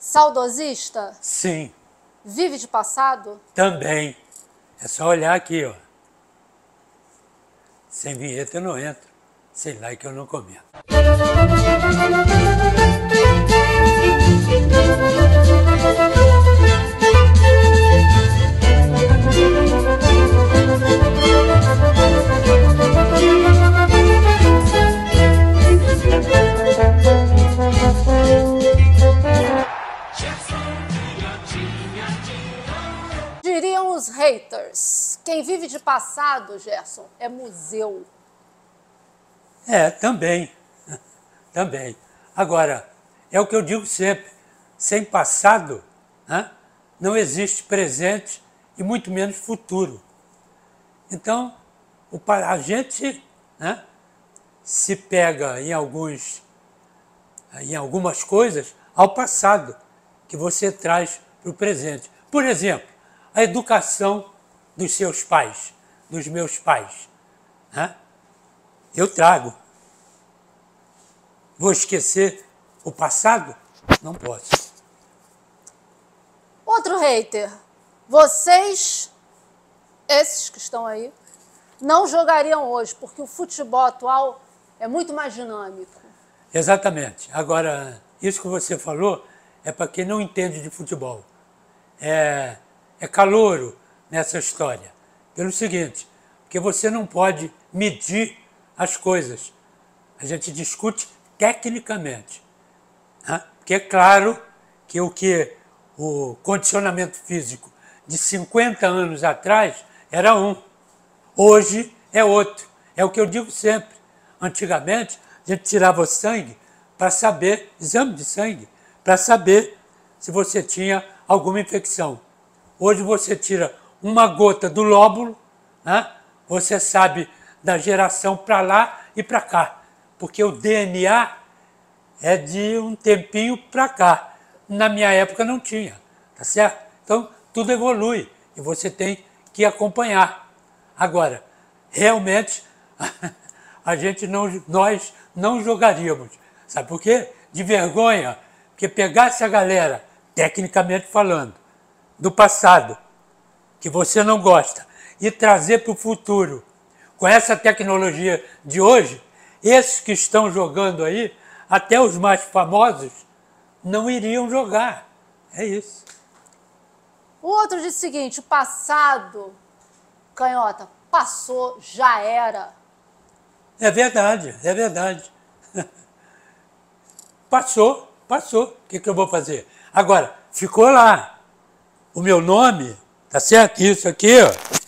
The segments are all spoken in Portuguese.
Saudosista? Sim, Vive de passado? também. É só olhar aqui, ó. Sem vinheta eu não entro. Sem like eu não comento. Diriam os haters, quem vive de passado, Gerson, é museu. É, também. Também. Agora, é o que eu digo sempre. Sem passado, né, não existe presente e muito menos futuro. Então, a gente, né, se pega em algumas coisas ao passado que você traz para o presente. Por exemplo, a educação dos seus pais, dos meus pais, né? Eu trago. Vou esquecer o passado? Não posso. Outro hater, vocês, esses que estão aí, não jogariam hoje, porque o futebol atual é muito mais dinâmico. Exatamente. Agora, isso que você falou é para quem não entende de futebol. É calouro nessa história. Pelo seguinte, porque você não pode medir as coisas. A gente discute tecnicamente. Né? Porque é claro que o condicionamento físico de 50 anos atrás era um. Hoje é outro. É o que eu digo sempre. Antigamente, a gente tirava o sangue para saber, exame de sangue, para saber se você tinha alguma infecção. Hoje você tira uma gota do lóbulo, né? Você sabe da geração para lá e para cá, porque o DNA é de um tempinho para cá. Na minha época não tinha, tá certo? Então tudo evolui e você tem que acompanhar. Agora, realmente nós não jogaríamos, sabe por quê? De vergonha, porque pegar essa galera, tecnicamente falando, do passado, que você não gosta, e trazer para o futuro, com essa tecnologia de hoje, esses que estão jogando aí, até os mais famosos, não iriam jogar. É isso. O outro diz o seguinte, o passado, canhota, passou, já era. É verdade, é verdade. Passou. O que eu vou fazer? Agora, ficou lá. O meu nome, tá certo? Isso aqui, ó,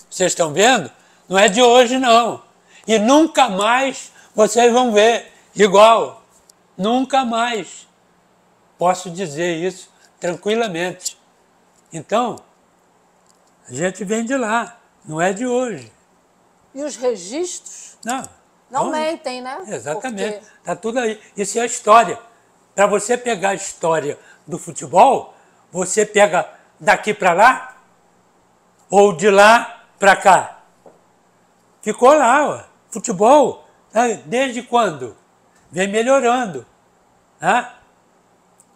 vocês estão vendo? Não é de hoje, não. E nunca mais vocês vão ver igual. Nunca mais. Posso dizer isso tranquilamente. Então, a gente vem de lá, não é de hoje. E os registros Não mentem, né? Exatamente. Está tudo aí. Isso é a história. Para você pegar a história do futebol, você pega daqui para lá ou de lá para cá. Ficou lá, ó. Futebol, desde quando? Vem melhorando. Né?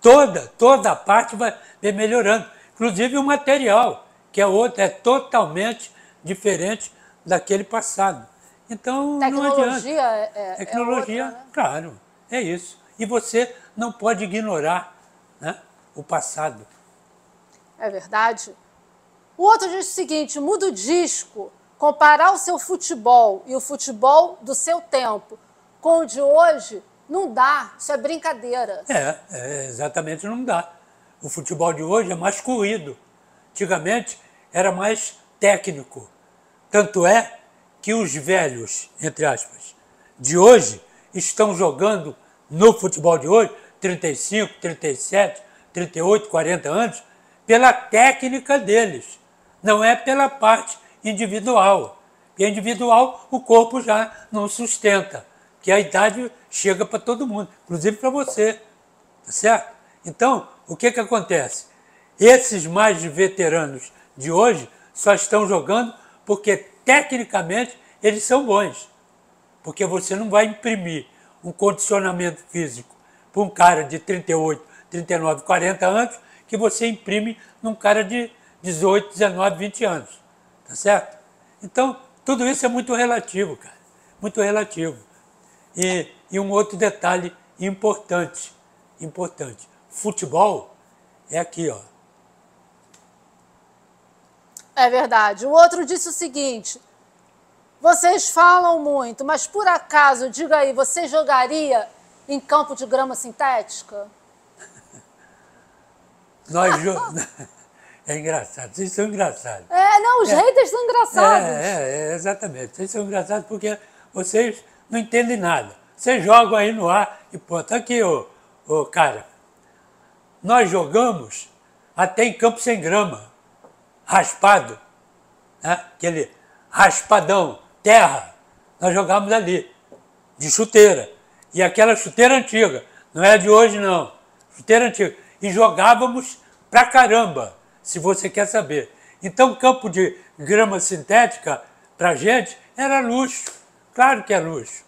Toda a parte vem melhorando. Inclusive o material, que é outro, é totalmente diferente daquele passado. Então, não adianta. Tecnologia, outra, né? Claro, é isso. E você não pode ignorar, né, o passado. É verdade. O outro diz o seguinte, muda o disco, comparar o seu futebol e o futebol do seu tempo com o de hoje, não dá, isso é brincadeira. Exatamente, não dá. O futebol de hoje é mais corrido. Antigamente era mais técnico. Tanto é que os velhos, entre aspas, de hoje estão jogando no futebol de hoje, 35, 37, 38, 40 anos, pela técnica deles. Não é pela parte individual. Porque individual o corpo já não sustenta. Porque a idade chega para todo mundo, inclusive para você. Tá certo? Então, o que acontece? Esses mais veteranos de hoje só estão jogando porque tecnicamente eles são bons. Porque você não vai imprimir um condicionamento físico para um cara de 38, 39, 40 anos que você imprime num cara de 18, 19, 20 anos. Tá certo? Então, tudo isso é muito relativo, cara. Muito relativo. E um outro detalhe importante. Futebol é aqui, ó. É verdade. O outro disse o seguinte: vocês falam muito, mas por acaso, diga aí, você jogaria em campo de grama sintética? É engraçado, vocês são engraçados. Não, os haters são engraçados. Exatamente. Vocês são engraçados porque vocês não entendem nada. Vocês jogam aí no ar e pronto. Aqui, cara, nós jogamos até em campo sem grama, raspado, né? Aquele raspadão, terra, nós jogamos ali, de chuteira. E aquela chuteira antiga, não é de hoje não, chuteira antiga. E jogávamos pra caramba, se você quer saber. Então, campo de grama sintética, pra gente, era luxo. Claro que é luxo.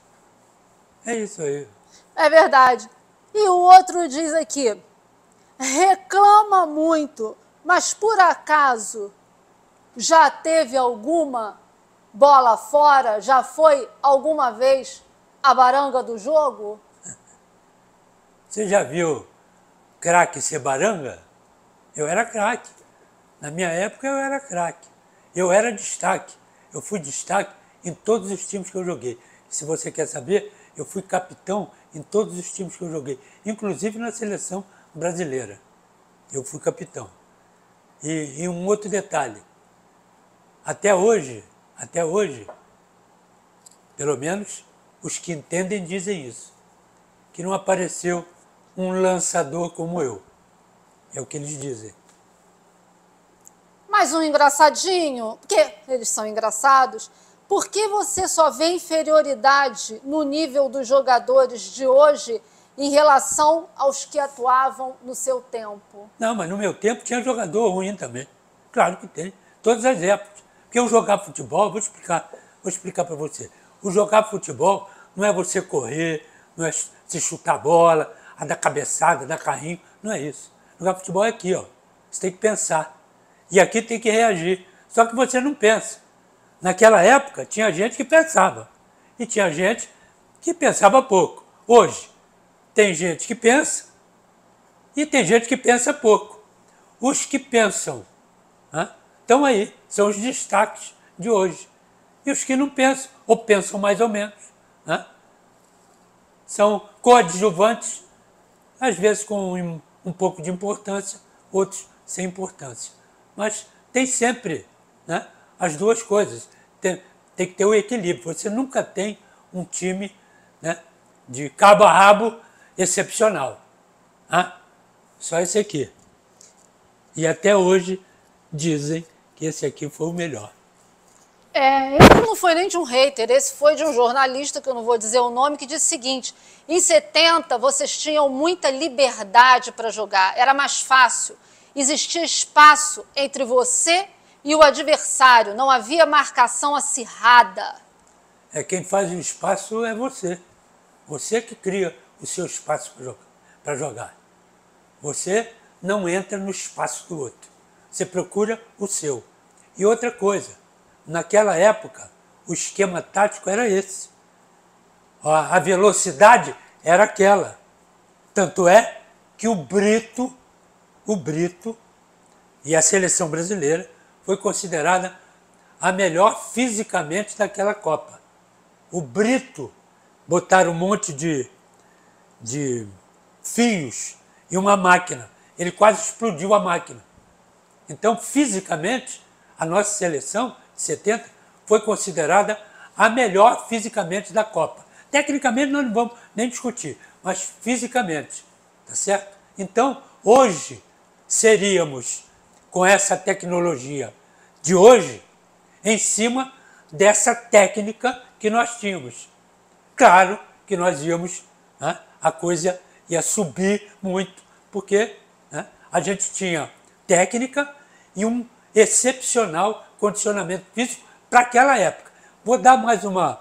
É isso aí. É verdade. E o outro diz aqui: reclama muito, mas por acaso já teve alguma bola fora? Já foi alguma vez a baranga do jogo? Você já viu craque ser baranga? Eu era craque. Na minha época eu era craque. Eu era destaque. Eu fui destaque em todos os times que eu joguei. Se você quer saber, eu fui capitão em todos os times que eu joguei, inclusive na seleção brasileira. Eu fui capitão. E um outro detalhe, até hoje, pelo menos os que entendem dizem isso, que não apareceu um lançador como eu. É o que eles dizem. Mais um engraçadinho, porque eles são engraçados. Por que você só vê inferioridade no nível dos jogadores de hoje em relação aos que atuavam no seu tempo? Não, mas no meu tempo tinha jogador ruim também. Claro que tem. Todas as épocas. Porque eu jogava futebol, vou explicar para você. O jogar futebol não é você correr, não é se chutar a bola, a dar cabeçada, dar carrinho. Não é isso. Jogar futebol é aqui, ó. Você tem que pensar. E aqui tem que reagir. Só que você não pensa. Naquela época, tinha gente que pensava. E tinha gente que pensava pouco. Hoje, tem gente que pensa e tem gente que pensa pouco. Os que pensam, né, estão aí, são os destaques de hoje. E os que não pensam, ou pensam mais ou menos, né, são coadjuvantes, às vezes com um pouco de importância, outros sem importância. Mas tem sempre, né, as duas coisas. Tem que ter o equilíbrio. Você nunca tem um time, né, de cabo a rabo excepcional. Né? Só esse aqui. E até hoje dizem que esse aqui foi o melhor. Esse não foi nem de um hater, esse foi de um jornalista, que eu não vou dizer o nome, que disse o seguinte: em 70 vocês tinham muita liberdade para jogar, era mais fácil, existia espaço entre você e o adversário, não havia marcação acirrada. Quem faz o espaço é você. Você que cria o seu espaço para jogar. Você não entra no espaço do outro. Você procura o seu. E outra coisa, naquela época, o esquema tático era esse. A velocidade era aquela. Tanto é que o Brito e a seleção brasileira foi considerada a melhor fisicamente daquela Copa. O Brito botaram um monte de fios e uma máquina. Ele quase explodiu a máquina. Então, fisicamente, a nossa seleção de 70 foi considerada a melhor fisicamente da Copa. Tecnicamente, nós não vamos nem discutir, mas fisicamente, tá certo? Então, hoje, seríamos, com essa tecnologia de hoje, em cima dessa técnica que nós tínhamos. Claro que nós íamos, né, a coisa ia subir muito, porque, né, a gente tinha técnica e um excepcional condicionamento físico para aquela época. Vou dar mais uma...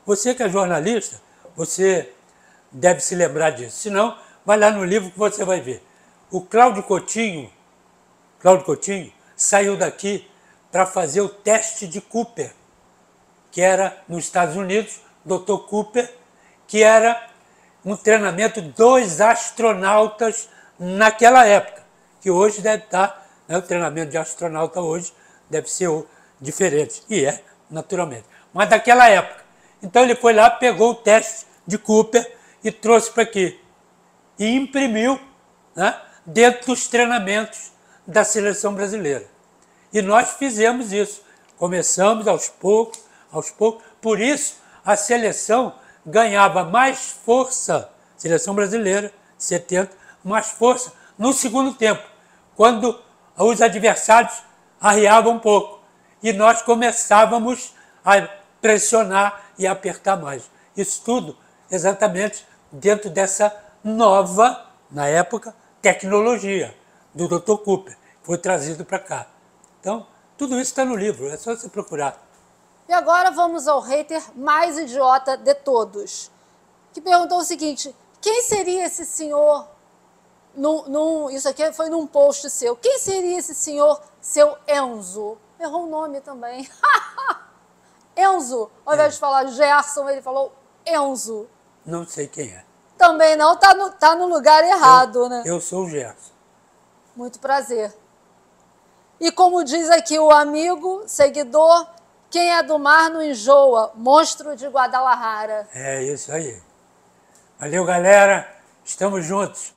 Você que é jornalista, você deve se lembrar disso. Senão, Vai lá no livro que você vai ver. O Cláudio Coutinho saiu daqui para fazer o teste de Cooper, que era nos Estados Unidos, Dr. Cooper, que era um treinamento dos astronautas naquela época, que hoje deve estar, né, o treinamento de astronauta hoje deve ser diferente, e é, naturalmente. Mas daquela época. Então ele foi lá, pegou o teste de Cooper e trouxe para aqui. E imprimiu, né, dentro dos treinamentos da seleção brasileira. E nós fizemos isso. Começamos aos poucos. Por isso, a seleção ganhava mais força, seleção brasileira, 70, mais força no segundo tempo, quando os adversários arriavam um pouco. E nós começávamos a pressionar e apertar mais. Isso tudo exatamente dentro dessa nova, na época, tecnologia do Dr. Cooper, que foi trazido para cá. Então, tudo isso está no livro, é só você procurar. E agora vamos ao hater mais idiota de todos, que perguntou o seguinte: quem seria esse senhor? Isso aqui foi num post seu. Quem seria esse senhor, seu Enzo? Errou o nome também. Enzo, ao invés de falar Gerson, ele falou Enzo. Não sei quem é. Também não, tá no lugar errado, né? Eu sou o Gerson. Muito prazer. E como diz aqui o amigo, seguidor, quem é do mar não enjoa, monstro de Guadalajara. É isso aí. Valeu, galera. Estamos juntos.